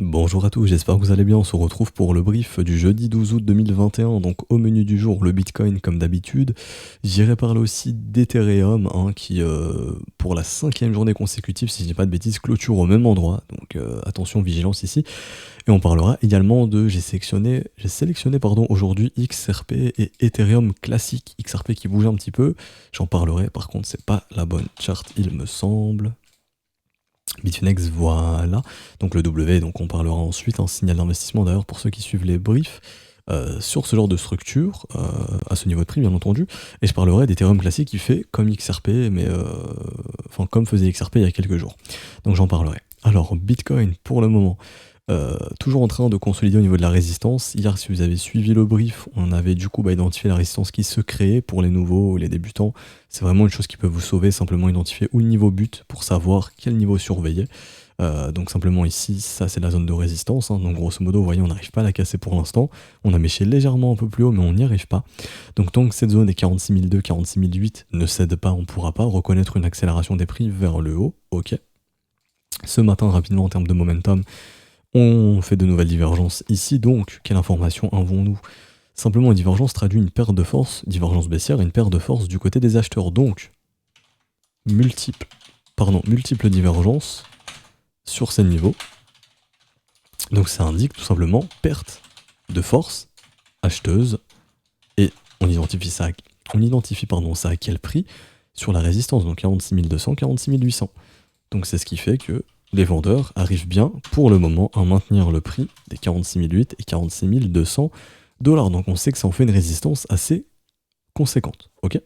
Bonjour à tous, j'espère que vous allez bien. On se retrouve pour le brief du jeudi 12 août 2021. Donc au menu du jour, le Bitcoin comme d'habitude. J'irai parler aussi d'Ethereum, qui pour la cinquième journée consécutive, si je dis pas de bêtises, clôture au même endroit. Donc attention, vigilance ici. Et on parlera également de, j'ai sélectionné pardon, aujourd'hui XRP et Ethereum classique. XRP qui bouge un petit peu, j'en parlerai. Par contre, c'est pas la bonne charte, il me semble. Bitfinex, voilà. Donc le W, donc on parlera ensuite, un signal d'investissement d'ailleurs pour ceux qui suivent les briefs sur ce genre de structure, à ce niveau de prix bien entendu. Et je parlerai d'Ethereum classique qui fait comme XRP, mais enfin comme faisait XRP il y a quelques jours. Donc j'en parlerai. Alors Bitcoin pour le moment. Toujours en train de consolider au niveau de la résistance. Hier, si vous avez suivi le brief, on avait du coup identifié la résistance qui se créait pour les nouveaux ou les débutants. C'est vraiment une chose qui peut vous sauver, simplement identifier où le niveau but pour savoir quel niveau surveiller. Donc simplement ici, ça c'est la zone de résistance. Donc grosso modo, vous voyez, on n'arrive pas à la casser pour l'instant. On a méché légèrement un peu plus haut, mais on n'y arrive pas. Donc tant que cette zone est 46 002, 46 008 ne cède pas, on ne pourra pas reconnaître une accélération des prix vers le haut. Ok. Ce matin, rapidement en termes de momentum, on fait de nouvelles divergences ici, donc quelle information avons-nous? Simplement, une divergence traduit une perte de force, divergence baissière, et une perte de force du côté des acheteurs. Donc, multiples divergences sur ces niveaux. Donc ça indique tout simplement perte de force acheteuse, et on identifie ça à quel prix? Sur la résistance, donc 46 200, 46 800. Donc c'est ce qui fait que les vendeurs arrivent bien, pour le moment, à maintenir le prix des 46 008 et 46 200 dollars. Donc on sait que ça en fait une résistance assez conséquente. Ok.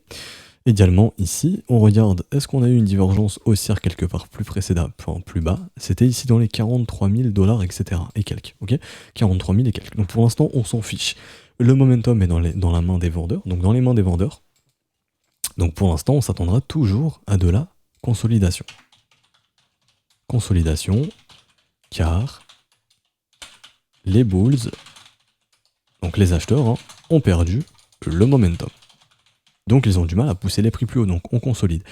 Également ici, on regarde, est-ce qu'on a eu une divergence haussière quelque part plus précédente, enfin plus bas? C'était ici dans les 43 000 dollars, etc. et quelques. Ok. 43 000 et quelques. Donc pour l'instant, on s'en fiche. Le momentum est dans la main des vendeurs, donc dans les mains des vendeurs. Donc pour l'instant, on s'attendra toujours à de la consolidation. Consolidation, car les bulls, donc les acheteurs, ont perdu le momentum. Donc ils ont du mal à pousser les prix plus haut, donc on consolide.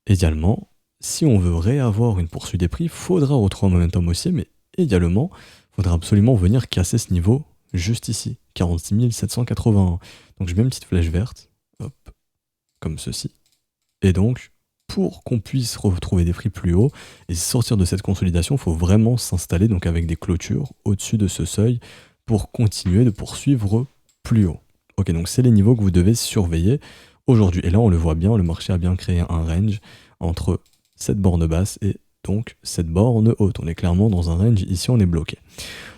Également, si on veut réavoir une poursuite des prix, il faudra retrouver un momentum haussier, mais également, il faudra absolument venir casser ce niveau juste ici, 46 781. Donc je mets une petite flèche verte, hop, comme ceci. Et donc, pour qu'on puisse retrouver des prix plus hauts et sortir de cette consolidation, il faut vraiment s'installer donc avec des clôtures au-dessus de ce seuil pour continuer de poursuivre plus haut. Ok, donc c'est les niveaux que vous devez surveiller aujourd'hui. Et là, on le voit bien, le marché a bien créé un range entre cette borne basse et donc cette borne haute. On est clairement dans un range, ici on est bloqué.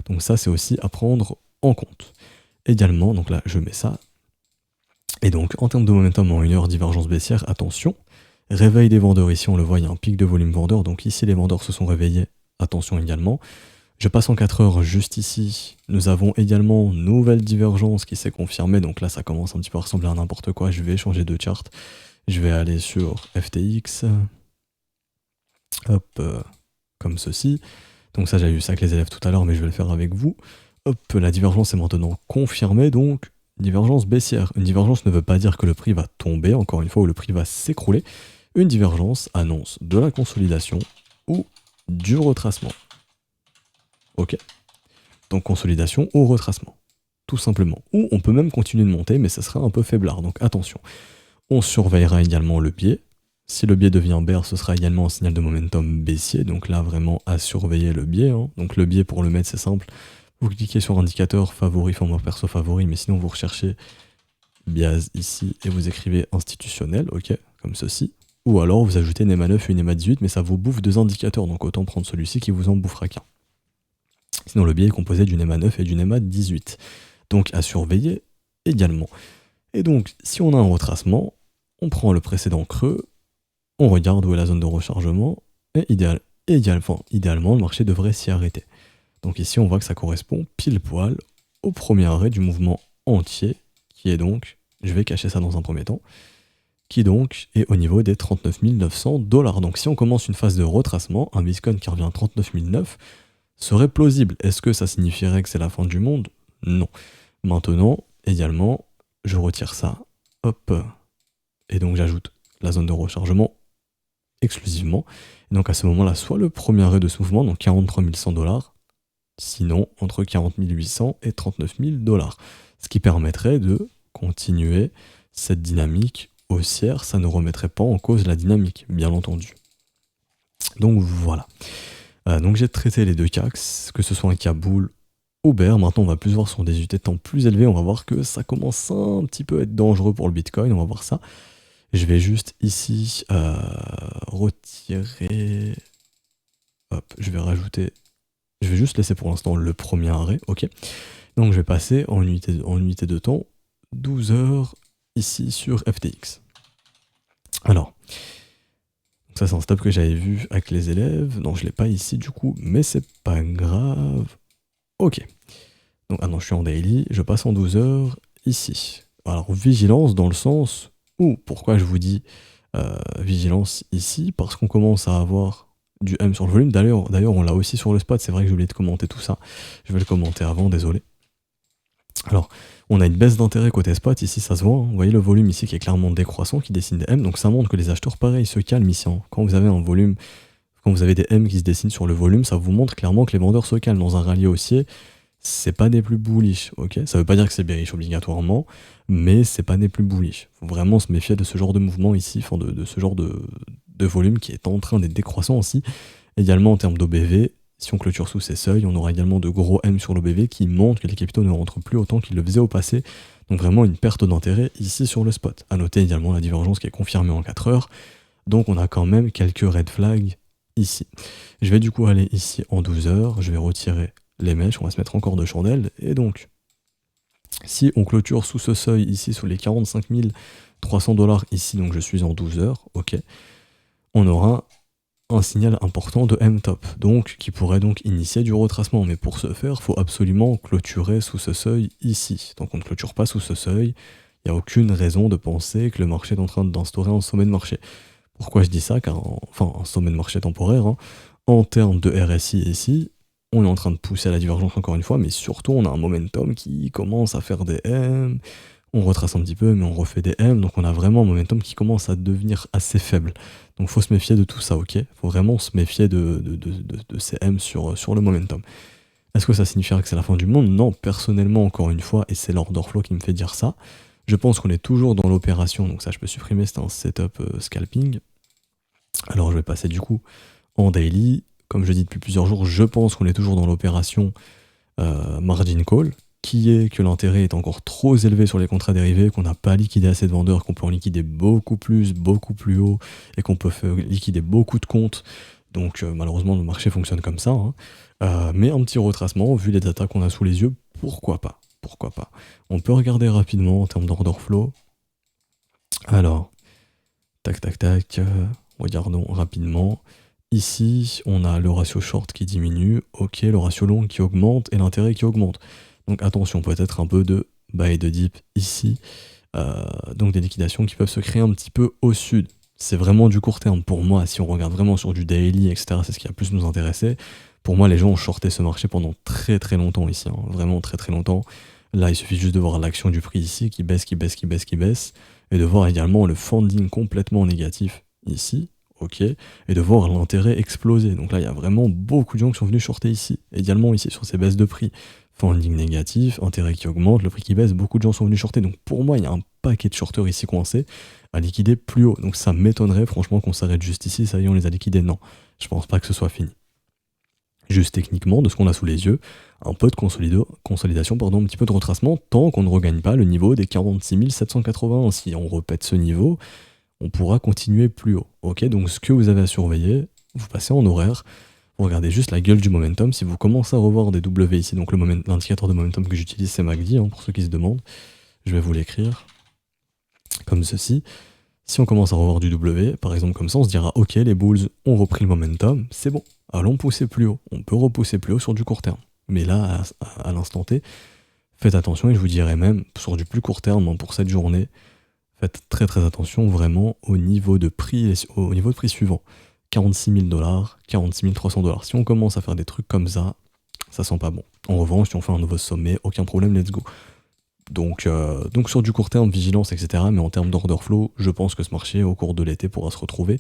Donc ça, c'est aussi à prendre en compte. Également, donc là, je mets ça. Et donc, en termes de momentum en 1 heure, divergence baissière, attention. Réveil des vendeurs, ici on le voit, il y a un pic de volume vendeur, donc ici les vendeurs se sont réveillés, attention également. Je passe en 4 heures juste ici, nous avons également nouvelle divergence qui s'est confirmée, donc là ça commence un petit peu à ressembler à n'importe quoi, je vais changer de chart, je vais aller sur FTX, hop, comme ceci, donc ça j'avais vu ça avec les élèves tout à l'heure, mais je vais le faire avec vous, hop, la divergence est maintenant confirmée, donc divergence baissière. Une divergence ne veut pas dire que le prix va tomber, encore une fois, ou le prix va s'écrouler. Une divergence annonce de la consolidation ou du retracement. Ok. Donc consolidation ou retracement. Tout simplement. Ou on peut même continuer de monter, mais ça sera un peu faiblard. Donc attention. On surveillera également le biais. Si le biais devient bear, ce sera également un signal de momentum baissier. Donc là, vraiment à surveiller le biais. Donc le biais, pour le mettre, c'est simple. Vous cliquez sur indicateur favori, format perso favori, mais sinon vous recherchez bias ici et vous écrivez institutionnel, ok, comme ceci. Ou alors vous ajoutez une EMA 9 et une EMA 18, mais ça vous bouffe 2 indicateurs, donc autant prendre celui-ci qui vous en bouffera qu'un. Sinon le biais est composé d'une EMA 9 et d'une EMA 18. Donc à surveiller également. Et donc si on a un retracement, on prend le précédent creux, on regarde où est la zone de rechargement, et idéalement le marché devrait s'y arrêter. Donc ici on voit que ça correspond pile poil au premier arrêt du mouvement entier, qui est donc, je vais cacher ça dans un premier temps, qui donc est au niveau des 39 900 dollars. Donc si on commence une phase de retracement, un Bitcoin qui revient à 39 900 serait plausible. Est-ce que ça signifierait que c'est la fin du monde? Non. Maintenant, également, je retire ça, hop, et donc j'ajoute la zone de rechargement exclusivement. Et donc à ce moment-là, soit le premier arrêt de ce mouvement, donc 43 100 dollars, Sinon, entre 40 800 et 39 000 $. Ce qui permettrait de continuer cette dynamique haussière. Ça ne remettrait pas en cause la dynamique, bien entendu. Donc voilà. Donc j'ai traité les deux cas, que ce soit un cas boule ou bear. Maintenant, on va plus voir sur des unités de temps plus élevées. On va voir que ça commence un petit peu à être dangereux pour le Bitcoin. On va voir ça. Je vais juste ici retirer. Hop, je vais rajouter. Je vais juste laisser pour l'instant le premier arrêt. Ok. Donc je vais passer en unité de temps 12 heures ici sur FTX. Alors. Ça, c'est un stop que j'avais vu avec les élèves. Non, je l'ai pas ici du coup, mais c'est pas grave. Ok. Donc, ah non, je suis en daily. Je passe en 12 heures ici. Alors, vigilance dans le sens où, pourquoi je vous dis vigilance ici? Parce qu'on commence à avoir du M sur le volume. D'ailleurs, on l'a aussi sur le spot. C'est vrai que j'ai oublié de commenter tout ça. Je vais le commenter avant, désolé. Alors, on a une baisse d'intérêt côté spot, ici ça se voit, hein. Vous voyez le volume ici qui est clairement décroissant, qui dessine des M, donc ça montre que les acheteurs, pareil, se calment ici, hein. Quand vous avez un volume, quand vous avez des M qui se dessinent sur le volume, ça vous montre clairement que les vendeurs se calment. Dans un rallye haussier, c'est pas des plus bullish, ok? Ça veut pas dire que c'est bearish obligatoirement, mais c'est pas des plus bullish. Faut vraiment se méfier de ce genre de mouvement ici, enfin de ce genre de volume qui est en train d'être décroissant aussi. Également en termes d'OBV, si on clôture sous ces seuils, on aura également de gros M sur l'OBV qui montrent que les capitaux ne rentrent plus autant qu'ils le faisaient au passé. Donc vraiment une perte d'intérêt ici sur le spot. A noter également la divergence qui est confirmée en 4 heures. Donc on a quand même quelques red flags ici. Je vais du coup aller ici en 12 heures. Je vais retirer les mèches. On va se mettre encore de chandelles. Et donc, si on clôture sous ce seuil ici, sous les 45 300 $ ici, donc je suis en 12 heures, ok, on aura un signal important de M-top, donc qui pourrait donc initier du retracement. Mais pour ce faire, il faut absolument clôturer sous ce seuil ici. Donc on ne clôture pas sous ce seuil, il n'y a aucune raison de penser que le marché est en train d'instaurer un sommet de marché. Pourquoi je dis ça? Car, enfin, un sommet de marché temporaire, hein. En termes de RSI ici, on est en train de pousser à la divergence encore une fois, mais surtout on a un momentum qui commence à faire des M, on retrace un petit peu, mais on refait des M, donc on a vraiment un momentum qui commence à devenir assez faible. Donc faut se méfier de tout ça, ok? Faut vraiment se méfier de ces M sur le momentum. Est-ce que ça signifiera que c'est la fin du monde? Non, personnellement, encore une fois, et c'est l'order flow qui me fait dire ça, je pense qu'on est toujours dans l'opération, donc ça je peux supprimer, c'est un setup scalping. Alors je vais passer du coup en daily. Comme je dis depuis plusieurs jours, je pense qu'on est toujours dans l'opération margin call, qui est que l'intérêt est encore trop élevé sur les contrats dérivés, qu'on n'a pas liquidé assez de vendeurs, qu'on peut en liquider beaucoup plus haut, et qu'on peut liquider beaucoup de comptes. Donc malheureusement le marché fonctionne comme ça, hein. Mais un petit retracement, vu les datas qu'on a sous les yeux, pourquoi pas? Pourquoi pas? On peut regarder rapidement en termes d'order flow. Alors, tac tac tac, regardons rapidement. Ici, on a le ratio short qui diminue, ok, le ratio long qui augmente et l'intérêt qui augmente. Donc attention, peut-être un peu de buy de dip ici. Donc des liquidations qui peuvent se créer un petit peu au sud. C'est vraiment du court terme. Pour moi, si on regarde vraiment sur du daily, etc., c'est ce qui a plus nous intéresser. Pour moi, les gens ont shorté ce marché pendant très très longtemps ici, hein, vraiment très très longtemps. Là, il suffit juste de voir l'action du prix ici qui baisse, et de voir également le funding complètement négatif ici, ok, et de voir l'intérêt exploser. Donc là, il y a vraiment beaucoup de gens qui sont venus shorter ici, également ici sur ces baisses de prix. Funding négatif, intérêt qui augmente, le prix qui baisse, beaucoup de gens sont venus shorter. Donc pour moi, il y a un paquet de shorteurs ici coincés à liquider plus haut. Donc ça m'étonnerait franchement qu'on s'arrête juste ici, ça y est, on les a liquidés. Non, je pense pas que ce soit fini. Juste techniquement, de ce qu'on a sous les yeux, un peu de consolidation, un petit peu de retracement, tant qu'on ne regagne pas le niveau des 46 780. Si on répète ce niveau, on pourra continuer plus haut. Ok, donc ce que vous avez à surveiller, vous passez en horaire, vous regardez juste la gueule du momentum. Si vous commencez à revoir des W ici, donc l'indicateur de momentum que j'utilise, c'est MACD, hein, pour ceux qui se demandent. Je vais vous l'écrire comme ceci. Si on commence à revoir du W, par exemple comme ça, on se dira ok, les bulls ont repris le momentum, c'est bon, allons pousser plus haut. On peut repousser plus haut sur du court terme. Mais là, à l'instant T, faites attention, et je vous dirais même, sur du plus court terme, hein, pour cette journée, faites très très attention vraiment au niveau de prix suivant. 46 000 $, 46 300 $. Si on commence à faire des trucs comme ça sent pas bon. En revanche, si on fait un nouveau sommet, aucun problème, let's go. Donc sur du court terme, vigilance, etc. Mais en termes d'order flow, je pense que ce marché, au cours de l'été, pourra se retrouver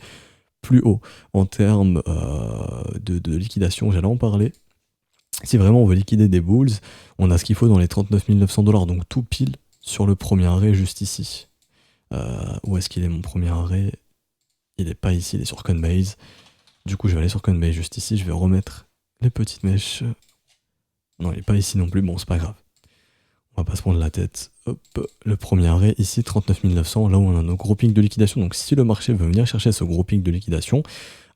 plus haut. En termes de liquidation, j'allais en parler. Si vraiment on veut liquider des bulls, on a ce qu'il faut dans les 39 900 $, donc tout pile sur le premier arrêt juste ici. Où est-ce qu'il est mon premier arrêt? Il est pas ici, il est sur Coinbase. Du coup, je vais aller sur Coinbase juste ici, je vais remettre les petites mèches. Non, il est pas ici non plus, bon, c'est pas grave. On va pas se prendre la tête. Hop, le premier arrêt, ici, 39 900, là où on a nos gros pics de liquidation. Donc si le marché veut venir chercher ce gros pic de liquidation,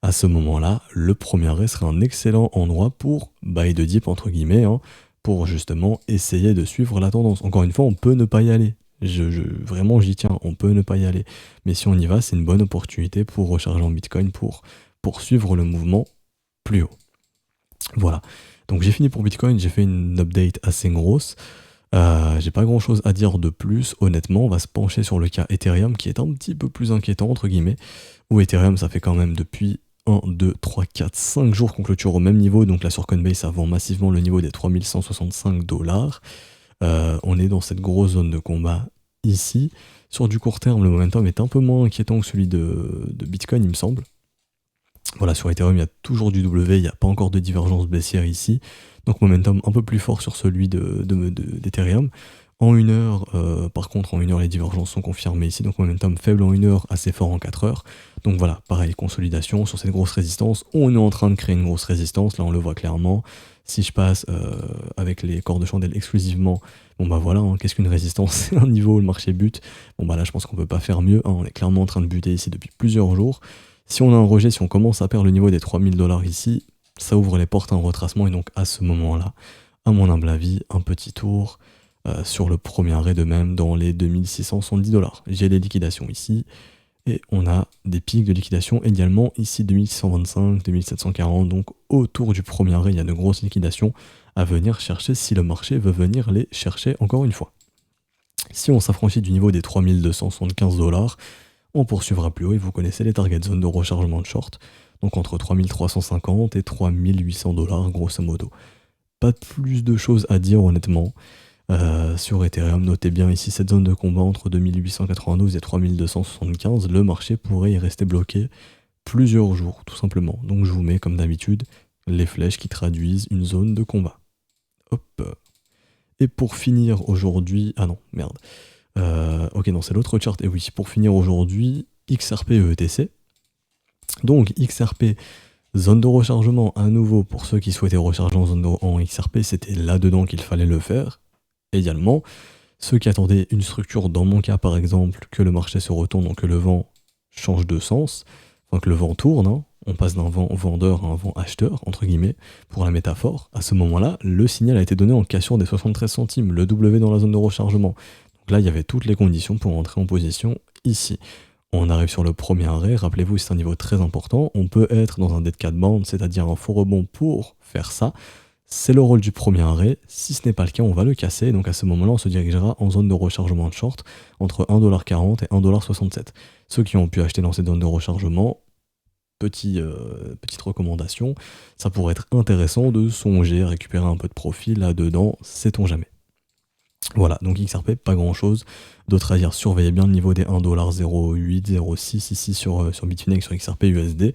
à ce moment-là, le premier arrêt serait un excellent endroit pour buy the dip, entre guillemets, hein, pour justement essayer de suivre la tendance. Encore une fois, on peut ne pas y aller. Vraiment, j'y tiens, on peut ne pas y aller. Mais si on y va, c'est une bonne opportunité pour recharger en Bitcoin, pour poursuivre le mouvement plus haut. Voilà. Donc j'ai fini pour Bitcoin, j'ai fait une update assez grosse. J'ai pas grand chose à dire de plus, honnêtement. On va se pencher sur le cas Ethereum qui est un petit peu plus inquiétant, entre guillemets. Où Ethereum, ça fait quand même depuis 1, 2, 3, 4, 5 jours qu'on clôture au même niveau. Donc là sur Coinbase, ça vend massivement le niveau des 3165 $. On est dans cette grosse zone de combat ici. Sur du court terme, le momentum est un peu moins inquiétant que celui de Bitcoin, il me semble. Voilà, sur Ethereum, il y a toujours du W, il n'y a pas encore de divergence baissière ici. Donc momentum un peu plus fort sur celui d'Ethereum. En 1 heure, par contre, en 1 heure, les divergences sont confirmées ici. Donc momentum faible en 1 heure, assez fort en 4 heures. Donc voilà, pareil, consolidation sur cette grosse résistance. On est en train de créer une grosse résistance, là on le voit clairement. Si je passe avec les corps de chandelle exclusivement, bon bah voilà, hein, qu'est-ce qu'une résistance? C'est un niveau où le marché bute. Bon bah là, je pense qu'on peut pas faire mieux, hein, on est clairement en train de buter ici depuis plusieurs jours. Si on a un rejet, si on commence à perdre le niveau des 3000 $ ici, ça ouvre les portes à un retracement, et donc à ce moment-là, à mon humble avis, un petit tour sur le premier arrêt de même dans les 2670 $. J'ai les liquidations ici, et on a des pics de liquidation également ici, 2625, 2740, donc autour du premier arrêt, il y a de grosses liquidations à venir chercher si le marché veut venir les chercher encore une fois. Si on s'affranchit du niveau des 3275 $, on poursuivra plus haut et vous connaissez les target zones de rechargement de short, donc entre 3350 et 3800 $, grosso modo. Pas plus de choses à dire honnêtement. Sur Ethereum, notez bien ici cette zone de combat entre 2892 et 3275, le marché pourrait y rester bloqué plusieurs jours, tout simplement. Donc je vous mets comme d'habitude les flèches qui traduisent une zone de combat. Hop. Et pour finir aujourd'hui... Ah non, merde. Ok, non, c'est l'autre chart. Et oui, pour finir aujourd'hui, XRP ETC. Donc XRP, zone de rechargement à nouveau pour ceux qui souhaitaient recharger en XRP, c'était là-dedans qu'il fallait le faire. Également, ceux qui attendaient une structure, dans mon cas par exemple, que le marché se retourne, donc que le vent change de sens, enfin que le vent tourne, hein, on passe d'un vent vendeur à un vent acheteur, entre guillemets, pour la métaphore, à ce moment-là, le signal a été donné en cassure des 73 centimes, le W dans la zone de rechargement. Donc là, il y avait toutes les conditions pour entrer en position ici. On arrive sur le premier arrêt, rappelez-vous, c'est un niveau très important, on peut être dans un dead cat band, c'est-à-dire un faux rebond pour faire ça. C'est le rôle du premier arrêt, si ce n'est pas le cas, on va le casser, donc à ce moment-là, on se dirigera en zone de rechargement de short entre 1,40 $ et 1,67 $. Ceux qui ont pu acheter dans cette zone de rechargement, petite recommandation, ça pourrait être intéressant de songer à récupérer un peu de profit là-dedans, sait-on jamais. Voilà, donc XRP, pas grand-chose d'autre à dire. Surveillez bien le niveau des 1,08 $, 0,6 ici sur Bitfinex, sur XRP USD.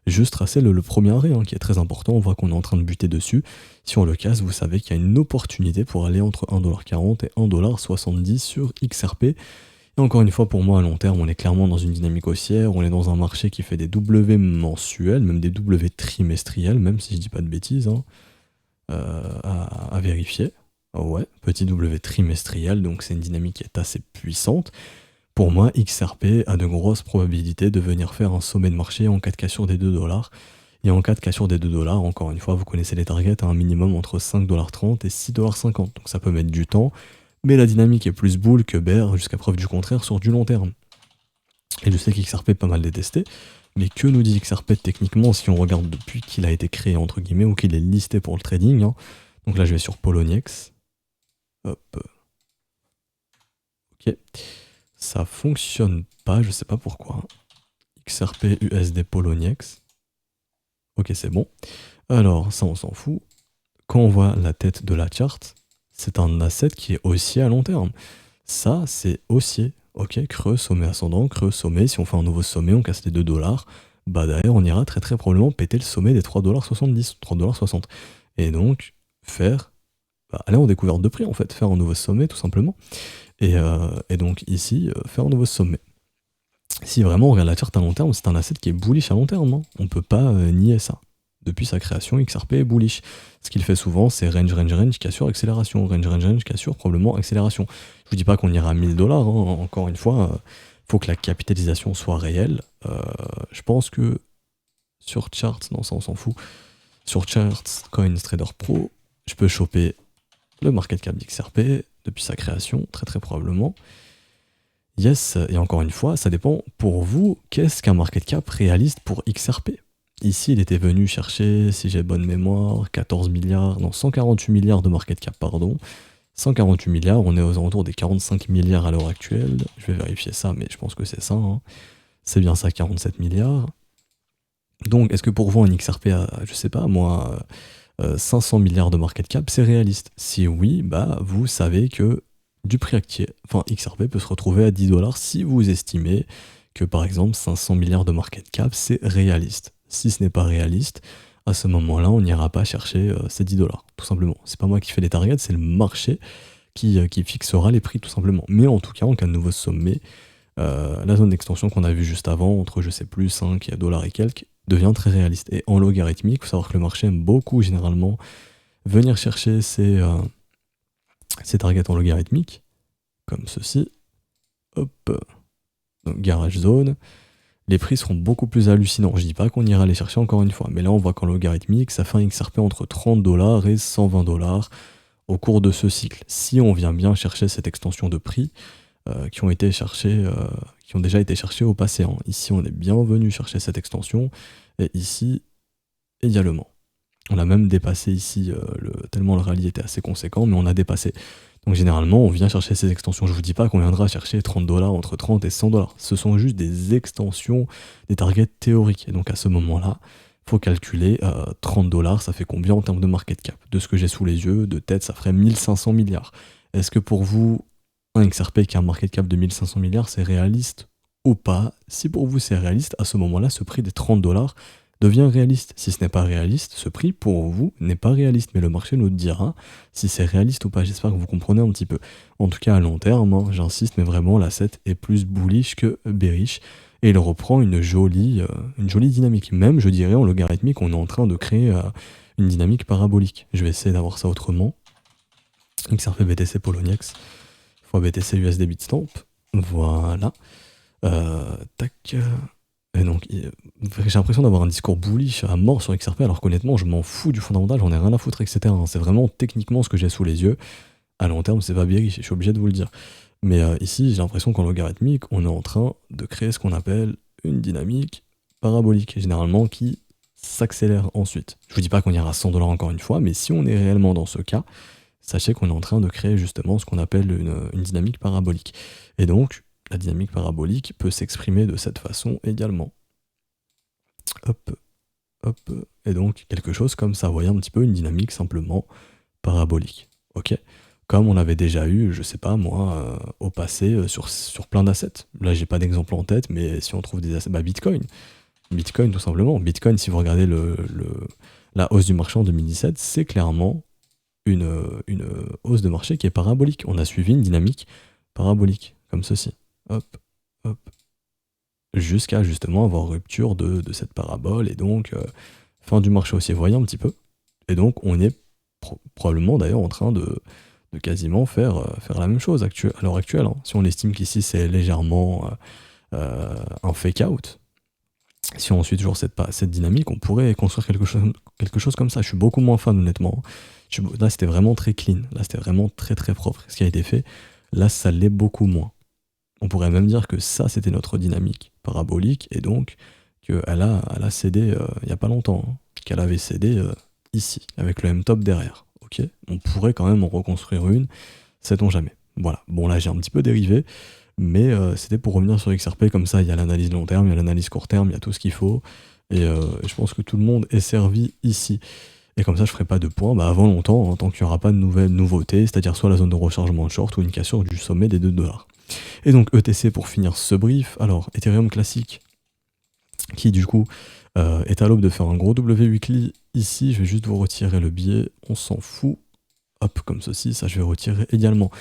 Juste tracer le premier arrêt, hein, qui est très important, on voit qu'on est en train de buter dessus. Si on le casse, vous savez qu'il y a une opportunité pour aller entre 1,40 $ et 1,70 $ sur XRP. Et encore une fois, pour moi, à long terme, on est clairement dans une dynamique haussière, on est dans un marché qui fait des W mensuels, même des W trimestriels, même si je dis pas de bêtises, hein, à vérifier. Ouais, petit W trimestriel, donc c'est une dynamique qui est assez puissante. Pour moi, XRP a de grosses probabilités de venir faire un sommet de marché en cas de cassure des 2 $. Et en cas de cassure des 2 $, encore une fois, vous connaissez les targets à un minimum entre 5,30 $ et 6,50 $. Donc ça peut mettre du temps, mais la dynamique est plus bull que bear, jusqu'à preuve du contraire, sur du long terme. Et je sais qu'XRP est pas mal détesté, mais que nous dit XRP techniquement si on regarde depuis qu'il a été créé, entre guillemets, ou qu'il est listé pour le trading, hein. Donc là, je vais sur Poloniex. Hop. Ok. Ça fonctionne pas, je sais pas pourquoi. XRP USD Poloniex. Ok, c'est bon. Alors, ça, on s'en fout. Quand on voit la tête de la charte, c'est un asset qui est haussier à long terme. Ça, c'est haussier. Ok, creux, sommet ascendant, creux, sommet. Si on fait un nouveau sommet, on casse les 2 $. Bah derrière, on ira très très probablement péter le sommet des 3,70 $, 3,60 $. Et donc, aller en découverte de prix en fait, faire un nouveau sommet tout simplement. Et donc ici, faire un nouveau sommet. Si vraiment on regarde la charte à long terme, c'est un asset qui est bullish à long terme, hein. On peut pas nier ça. Depuis sa création, XRP est bullish. Ce qu'il fait souvent, c'est range, cassure, accélération. Range, cassure, probablement accélération. Je vous dis pas qu'on ira à 1000 $, hein. Encore une fois, faut que la capitalisation soit réelle. Je pense que sur charts, non ça on s'en fout, sur charts, CoinTrader Pro, je peux choper le market cap d'XRP depuis sa création, très très probablement. Yes, et encore une fois, ça dépend pour vous, qu'est-ce qu'un market cap réaliste pour XRP? Ici, il était venu chercher, si j'ai bonne mémoire, 14 milliards, non, 148 milliards de market cap, pardon. 148 milliards, on est aux alentours des 45 milliards à l'heure actuelle. Je vais vérifier ça, mais je pense que c'est ça, hein. C'est bien ça, 47 milliards. Donc, est-ce que pour vous, un XRP à, je sais pas, moi, 500 milliards de market cap, c'est réaliste? Si oui, bah, vous savez que du prix actuel, enfin, XRP peut se retrouver à 10 $ si vous estimez que, par exemple, 500 milliards de market cap, c'est réaliste. Si ce n'est pas réaliste, à ce moment-là, on n'ira pas chercher ces 10 $, tout simplement. C'est pas moi qui fais les targets, c'est le marché qui fixera les prix, tout simplement. Mais en tout cas, en cas de nouveau sommet, la zone d'extension qu'on a vue juste avant, entre je sais plus 5 $ et quelques, devient très réaliste. Et en logarithmique, il faut savoir que le marché aime beaucoup généralement venir chercher ces targets en logarithmique, comme ceci. Hop. Donc garage zone. Les prix seront beaucoup plus hallucinants. Je dis pas qu'on ira les chercher encore une fois, mais là on voit qu'en logarithmique, ça fait un XRP entre 30 $ et 120 $ au cours de ce cycle. Si on vient bien chercher cette extension de prix, qui ont déjà été cherchés au passé, hein. Ici, on est bien venu chercher cette extension, et ici également. On a même dépassé ici, tellement le rallye était assez conséquent, mais on a dépassé. Donc généralement, on vient chercher ces extensions. Je vous dis pas qu'on viendra chercher 30 $, entre 30 et 100 $. Ce sont juste des extensions, des targets théoriques. Et donc à ce moment-là, il faut calculer 30 $, ça fait combien en termes de market cap? De ce que j'ai sous les yeux, de tête, ça ferait 1500 milliards. Est-ce que pour vous, un XRP qui a un market cap de 1500 milliards, c'est réaliste ou pas? Si pour vous c'est réaliste, à ce moment-là, ce prix des 30 $ devient réaliste. Si ce n'est pas réaliste, ce prix pour vous n'est pas réaliste, mais le marché nous dira si c'est réaliste ou pas. J'espère que vous comprenez un petit peu. En tout cas, à long terme, hein, j'insiste, mais vraiment, l'asset est plus bullish que bearish, et il reprend une jolie dynamique. Même, je dirais, en logarithmique, on est en train de créer une dynamique parabolique. Je vais essayer d'avoir ça autrement. XRP BTC Poloniex fois BTC USD Bitstamp. Voilà. Tac. Et donc, j'ai l'impression d'avoir un discours bullish à mort sur XRP, alors qu'honnêtement, je m'en fous du fondamental, j'en ai rien à foutre, etc. C'est vraiment techniquement ce que j'ai sous les yeux. À long terme, c'est pas bearish, je suis obligé de vous le dire. Mais ici, j'ai l'impression qu'en logarithmique, on est en train de créer ce qu'on appelle une dynamique parabolique, généralement qui s'accélère ensuite. Je vous dis pas qu'on ira à 100 $ encore une fois, mais si on est réellement dans ce cas, sachez qu'on est en train de créer justement ce qu'on appelle une dynamique parabolique. Et donc, la dynamique parabolique peut s'exprimer de cette façon également. Hop, hop. Et donc, quelque chose comme ça. Vous voyez un petit peu une dynamique simplement parabolique. Ok? Comme on avait déjà eu, je sais pas moi, au passé, sur plein d'assets. Là, j'ai pas d'exemple en tête, mais si on trouve des assets, Bitcoin. Bitcoin, tout simplement. Bitcoin, si vous regardez la hausse du marché en 2017, c'est clairement une hausse de marché qui est parabolique. On a suivi une dynamique parabolique, comme ceci. Hop, hop. Jusqu'à justement avoir rupture de cette parabole, et donc fin du marché haussier, voyez un petit peu. Et donc on est probablement d'ailleurs en train de quasiment faire la même chose à l'heure actuelle, hein. Si on estime qu'ici c'est légèrement un fake out, si on suit toujours cette dynamique, on pourrait construire quelque chose comme ça. Je suis beaucoup moins fan, honnêtement. Là, c'était vraiment très clean. Là, c'était vraiment très très propre ce qui a été fait. Là, ça l'est beaucoup moins. On pourrait même dire que ça, c'était notre dynamique parabolique, et donc qu'elle a cédé il n'y a pas longtemps, hein, qu'elle avait cédé ici, avec le M-top derrière. Ok, on pourrait quand même en reconstruire une, sait-on jamais. Voilà, bon là j'ai un petit peu dérivé, mais c'était pour revenir sur XRP, comme ça il y a l'analyse long terme, il y a l'analyse court terme, il y a tout ce qu'il faut, et je pense que tout le monde est servi ici. Et comme ça, je ferai pas de points avant longtemps, hein, tant qu'il n'y aura pas de nouvelles nouveautés, c'est-à-dire soit la zone de rechargement de short ou une cassure du sommet des 2 $. Et donc ETC pour finir ce brief. Alors, Ethereum classique, qui du coup est à l'aube de faire un gros W weekly ici, je vais juste vous retirer le biais, on s'en fout. Hop, comme ceci, ça je vais retirer également.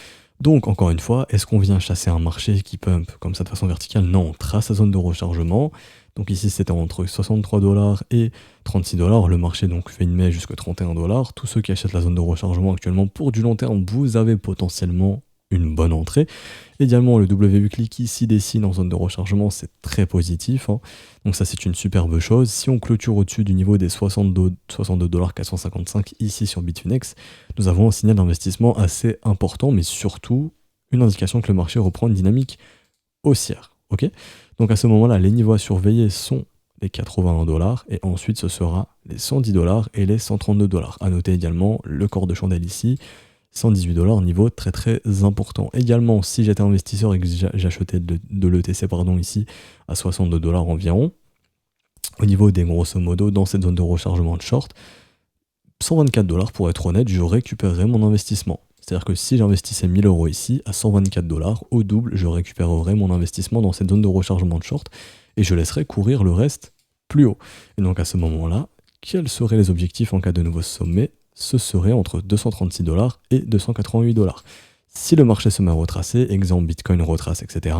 Donc, encore une fois, est-ce qu'on vient chasser un marché qui pump comme ça de façon verticale? Non, on trace sa zone de rechargement. Donc ici, c'était entre 63$ et 36$. Le marché donc fait une mai jusqu'à 31$. Tous ceux qui achètent la zone de rechargement actuellement pour du long terme, vous avez potentiellement une bonne entrée. Également, le W weekly qui s'y dessine en zone de rechargement, c'est très positif, hein. Donc ça, c'est une superbe chose. Si on clôture au-dessus du niveau des 62,455$ ici sur Bitfinex, nous avons un signal d'investissement assez important, mais surtout une indication que le marché reprend une dynamique haussière. Ok, donc à ce moment-là, les niveaux à surveiller sont les 81$ et ensuite ce sera les 110$ et les 132$. À noter également le corps de chandelle ici, 118$, niveau très très important. Également, si j'étais investisseur et que j'achetais de l'ETC ici à 62$ environ, au niveau des grosso modo, dans cette zone de rechargement de short, 124$ pour être honnête, je récupérerais mon investissement. C'est-à-dire que si j'investissais 1000€ ici, à 124$, au double, je récupérerais mon investissement dans cette zone de rechargement de short et je laisserais courir le reste plus haut. Et donc à ce moment-là, quels seraient les objectifs en cas de nouveau sommet? Ce serait entre 236$ et 288$. Si le marché se met à retracer, exemple Bitcoin retrace, etc.,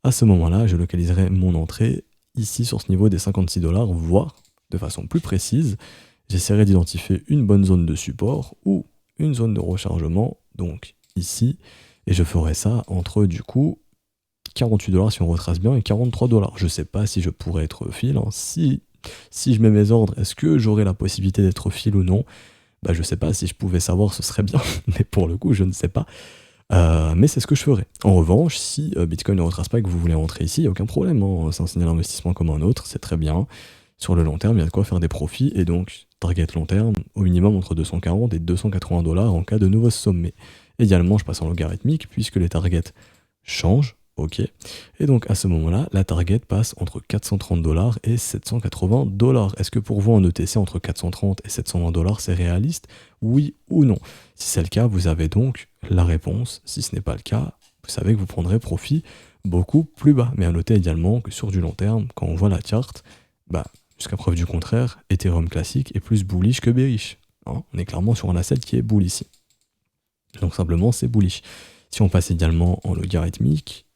à ce moment-là, je localiserai mon entrée ici sur ce niveau des 56$, voire de façon plus précise, j'essaierai d'identifier une bonne zone de support ou une zone de rechargement, donc ici, et je ferai ça entre du coup 48$ si on retrace bien et 43$. Je sais pas si je pourrais être fil, hein. Si je mets mes ordres, est-ce que j'aurai la possibilité d'être fil ou non? Bah, je sais pas, si je pouvais savoir, ce serait bien, mais pour le coup, je ne sais pas. Mais c'est ce que je ferais. En revanche, si Bitcoin ne retrace pas et que vous voulez rentrer ici, il n'y a aucun problème, hein. C'est un signal d'investissement comme un autre, c'est très bien. Sur le long terme, il y a de quoi faire des profits, et donc, target long terme, au minimum entre 240 et 280$ en cas de nouveau sommet. Également, je passe en logarithmique, puisque les targets changent. Ok. Et donc à ce moment-là, la target passe entre 430$ et 780$. Est-ce que pour vous, en ETC, entre 430$ et 720$, c'est réaliste? Oui ou non? Si c'est le cas, vous avez donc la réponse. Si ce n'est pas le cas, vous savez que vous prendrez profit beaucoup plus bas. Mais à noter également que sur du long terme, quand on voit la charte, bah, jusqu'à preuve du contraire, Ethereum classique est plus bullish que bearish, hein. On est clairement sur un asset qui est bull ici. Donc simplement, c'est bullish. Si on passe également en logarithmique,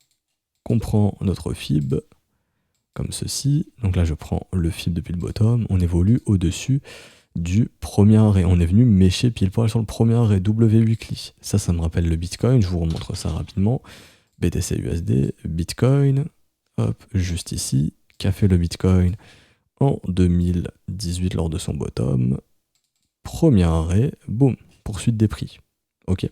qu'on prend notre fib comme ceci, donc là je prends le fib depuis le bottom, on évolue au-dessus du premier arrêt, on est venu mécher pile poil sur le premier arrêt, W weekly, ça me rappelle le Bitcoin, je vous remontre ça rapidement, BTC USD, Bitcoin, hop, juste ici, qu'a fait le Bitcoin en 2018 lors de son bottom, premier arrêt, boum, poursuite des prix. Ok.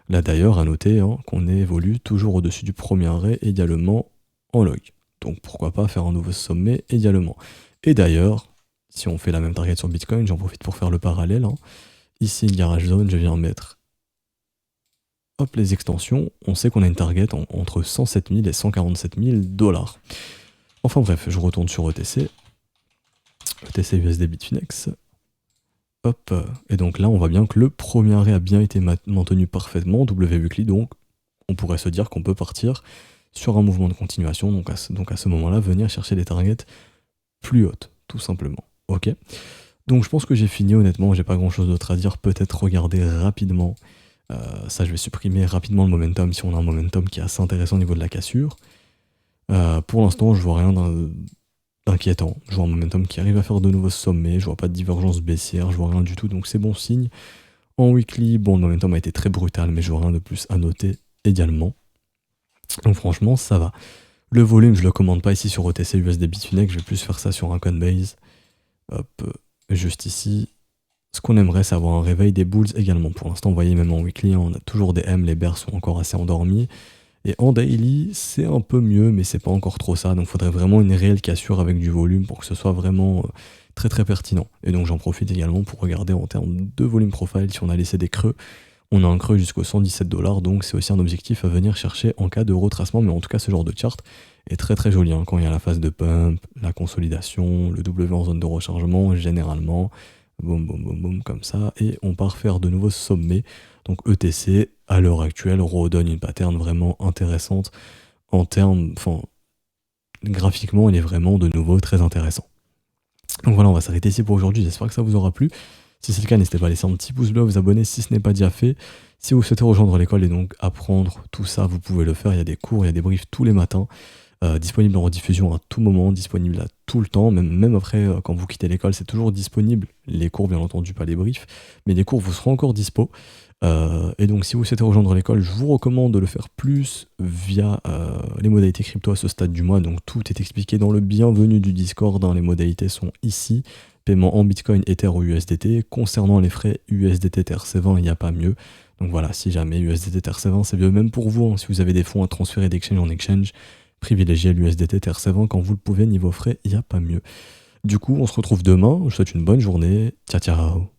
Là d'ailleurs, à noter, hein, qu'on évolue toujours au-dessus du premier arrêt également en log. Donc pourquoi pas faire un nouveau sommet également. Et d'ailleurs, si on fait la même target sur Bitcoin, j'en profite pour faire le parallèle, hein. Ici, Garage Zone, je viens mettre hop, les extensions. On sait qu'on a une target entre 107 000 et 147 000$. Enfin bref, je retourne sur ETC. ETC USD Bitfinex. Hop, et donc là on voit bien que le premier arrêt a bien été maintenu parfaitement, W weekly, donc on pourrait se dire qu'on peut partir sur un mouvement de continuation, donc à ce moment-là venir chercher des targets plus hautes, tout simplement. Ok. Donc je pense que j'ai fini, honnêtement, j'ai pas grand chose d'autre à dire, peut-être regarder rapidement, ça je vais supprimer rapidement le momentum si on a un momentum qui est assez intéressant au niveau de la cassure. Pour l'instant je vois rien d'inquiétant. Je vois un momentum qui arrive à faire de nouveaux sommets, je vois pas de divergence baissière, je vois rien du tout, donc c'est bon signe. En weekly, bon, le momentum a été très brutal, mais je vois rien de plus à noter également. Donc franchement, ça va. Le volume, je le commande pas ici sur OTC USD Bitfinex, je vais plus faire ça sur un Coinbase. Hop, juste ici. Ce qu'on aimerait, c'est avoir un réveil des bulls également. Pour l'instant, vous voyez, même en weekly, hein, on a toujours des M, les bears sont encore assez endormis. Et en daily, c'est un peu mieux, mais c'est pas encore trop ça. Donc il faudrait vraiment une réelle cassure avec du volume pour que ce soit vraiment très très pertinent. Et donc j'en profite également pour regarder en termes de volume profile, si on a laissé des creux. On a un creux jusqu'aux 117$, donc c'est aussi un objectif à venir chercher en cas de retracement. Mais en tout cas, ce genre de chart est très très joli, hein. Quand il y a la phase de pump, la consolidation, le W en zone de rechargement, généralement, boum boum boum boum, comme ça. Et on part faire de nouveaux sommets. Donc ETC, à l'heure actuelle, redonne une pattern vraiment intéressante en termes... Enfin, graphiquement, il est vraiment de nouveau très intéressant. Donc voilà, on va s'arrêter ici pour aujourd'hui. J'espère que ça vous aura plu. Si c'est le cas, n'hésitez pas à laisser un petit pouce bleu, à vous abonner si ce n'est pas déjà fait. Si vous souhaitez rejoindre l'école et donc apprendre tout ça, vous pouvez le faire. Il y a des cours, il y a des briefs tous les matins, disponibles en rediffusion à tout moment, disponibles à tout le temps. Même après, quand vous quittez l'école, c'est toujours disponible. Les cours, bien entendu, pas les briefs, mais les cours vous seront encore dispo. Et donc, si vous souhaitez rejoindre l'école, je vous recommande de le faire plus via les modalités crypto à ce stade du mois. Donc, tout est expliqué dans le bienvenu du Discord, hein. Les modalités sont ici. Paiement en Bitcoin, Ether ou USDT. Concernant les frais USDT TRC20, il n'y a pas mieux. Donc voilà, si jamais USDT TRC20, c'est mieux même pour vous, hein. Si vous avez des fonds à transférer d'exchange en exchange, privilégiez l'USDT TRC20 quand vous le pouvez. Niveau frais, il n'y a pas mieux. Du coup, on se retrouve demain. Je vous souhaite une bonne journée. Ciao, ciao.